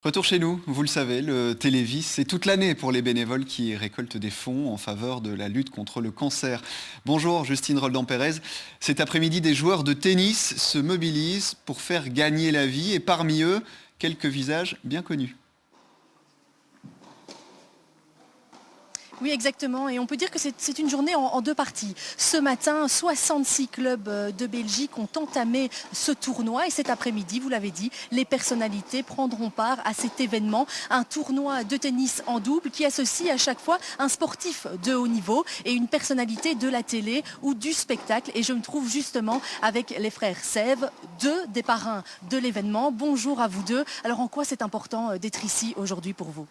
Retour chez nous, vous le savez, le Télévis, c'est toute l'année pour les bénévoles qui récoltent des fonds en faveur de la lutte contre le cancer. Bonjour Justine Roldan-Pérez. Cet après-midi, des joueurs de tennis se mobilisent pour faire gagner la vie et parmi eux, quelques visages bien connus. Oui, exactement. Et on peut dire que c'est une journée en deux parties. Ce matin, 66 clubs de Belgique ont entamé ce tournoi. Et cet après-midi, vous l'avez dit, les personnalités prendront part à cet événement. Un tournoi de tennis en double qui associe à chaque fois un sportif de haut niveau et une personnalité de la télé ou du spectacle. Et je me trouve justement avec les frères Sèvres, deux des parrains de l'événement. Bonjour à vous deux. Alors en quoi c'est important d'être ici aujourd'hui pour vous ?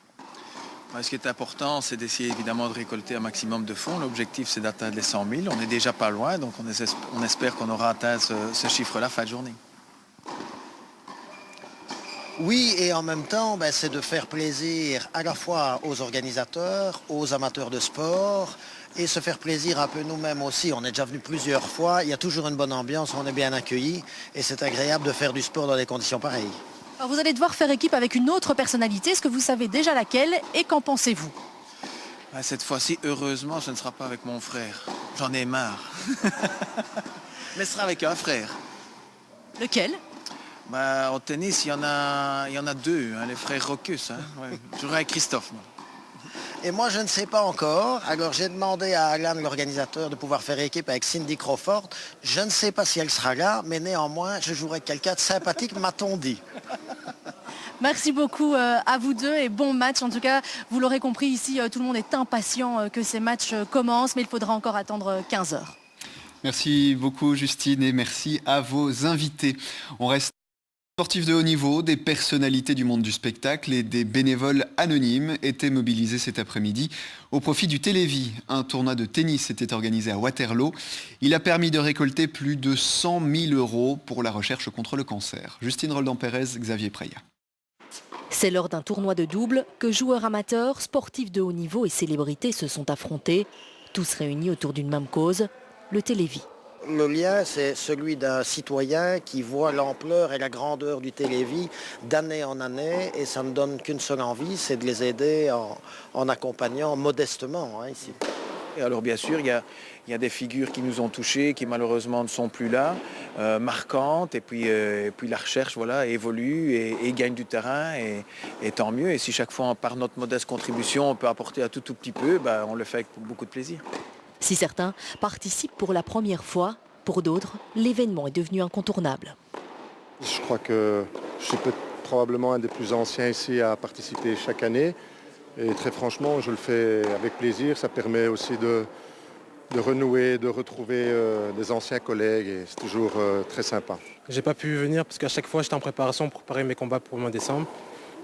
Ce qui est important, c'est d'essayer évidemment de récolter un maximum de fonds. L'objectif, c'est d'atteindre les 100 000. On n'est déjà pas loin, donc on espère qu'on aura atteint ce chiffre-là fin de journée. Oui, et en même temps, c'est de faire plaisir à la fois aux organisateurs, aux amateurs de sport, et se faire plaisir un peu nous-mêmes aussi. On est déjà venu plusieurs fois, il y a toujours une bonne ambiance, on est bien accueillis, et c'est agréable de faire du sport dans des conditions pareilles. Alors vous allez devoir faire équipe avec une autre personnalité. Est-ce que vous savez déjà laquelle et qu'en pensez-vous ? Cette fois-ci, heureusement, ce ne sera pas avec mon frère. J'en ai marre. Mais ce sera avec un frère. Lequel ? Au tennis, il y en a deux, les frères Rocus. Ouais. Je jouerai avec Christophe. Moi. Et moi, je ne sais pas encore. Alors, j'ai demandé à Alan, l'organisateur, de pouvoir faire équipe avec Cindy Crawford. Je ne sais pas si elle sera là, mais néanmoins, je jouerai avec quelqu'un de sympathique, m'a-t-on dit. Merci beaucoup à vous deux et bon match. En tout cas, vous l'aurez compris ici, tout le monde est impatient que ces matchs commencent, mais il faudra encore attendre 15 heures. Merci beaucoup Justine et merci à vos invités. On reste sportifs de haut niveau, des personnalités du monde du spectacle et des bénévoles anonymes étaient mobilisés cet après-midi au profit du Télévis. Un tournoi de tennis était organisé à Waterloo. Il a permis de récolter plus de 100 000 € pour la recherche contre le cancer. Justine Roldan-Pérez, Xavier Preya. C'est lors d'un tournoi de double que joueurs amateurs, sportifs de haut niveau et célébrités se sont affrontés, tous réunis autour d'une même cause, le Télévis. Le lien, c'est celui d'un citoyen qui voit l'ampleur et la grandeur du Télévis d'année en année et ça ne donne qu'une seule envie, c'est de les aider en accompagnant modestement ici. Et alors bien sûr, il y a des figures qui nous ont touchés, qui malheureusement ne sont plus là, marquantes, et puis la recherche évolue et gagne du terrain, et tant mieux. Et si chaque fois, par notre modeste contribution, on peut apporter un tout petit peu, on le fait avec beaucoup de plaisir. Si certains participent pour la première fois, pour d'autres, l'événement est devenu incontournable. Je crois que je suis probablement un des plus anciens ici à participer chaque année. Et très franchement, je le fais avec plaisir. Ça permet aussi de renouer, de retrouver des anciens collègues et c'est toujours très sympa. J'ai pas pu venir parce qu'à chaque fois j'étais en préparation pour préparer mes combats pour le mois de décembre.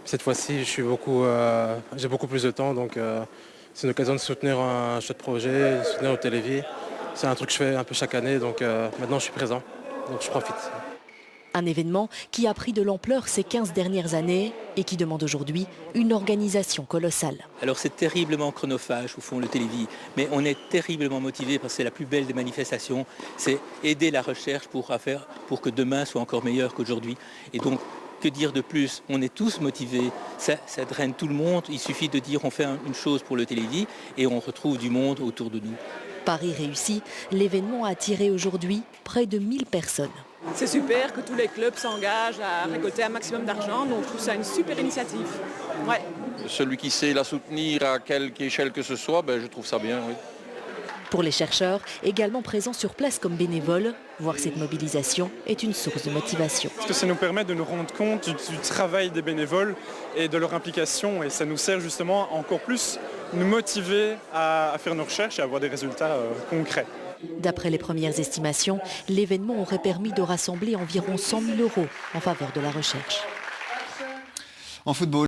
Cette fois-ci, j'ai beaucoup plus de temps, donc c'est une occasion de soutenir un chouette projet, de soutenir le Télévis. C'est un truc que je fais un peu chaque année, donc maintenant je suis présent, donc je profite. Un événement qui a pris de l'ampleur ces 15 dernières années et qui demande aujourd'hui une organisation colossale. Alors c'est terriblement chronophage au fond le Télévis, mais on est terriblement motivé parce que c'est la plus belle des manifestations, c'est aider la recherche pour que demain soit encore meilleur qu'aujourd'hui. Et donc, que dire de plus? On est tous motivés, ça draine tout le monde, il suffit de dire on fait une chose pour le Télévis et on retrouve du monde autour de nous. Paris réussi, l'événement a attiré aujourd'hui près de 1000 personnes. C'est super que tous les clubs s'engagent à récolter un maximum d'argent, donc je trouve ça une super initiative. Ouais. Celui qui sait la soutenir à quelque échelle que ce soit, je trouve ça bien. Oui. Pour les chercheurs, également présents sur place comme bénévoles, voir cette mobilisation est une source de motivation. Parce que ça nous permet de nous rendre compte du travail des bénévoles et de leur implication et ça nous sert justement encore plus nous motiver à faire nos recherches et à avoir des résultats concrets. D'après les premières estimations, l'événement aurait permis de rassembler environ 100 000 € en faveur de la recherche. En football,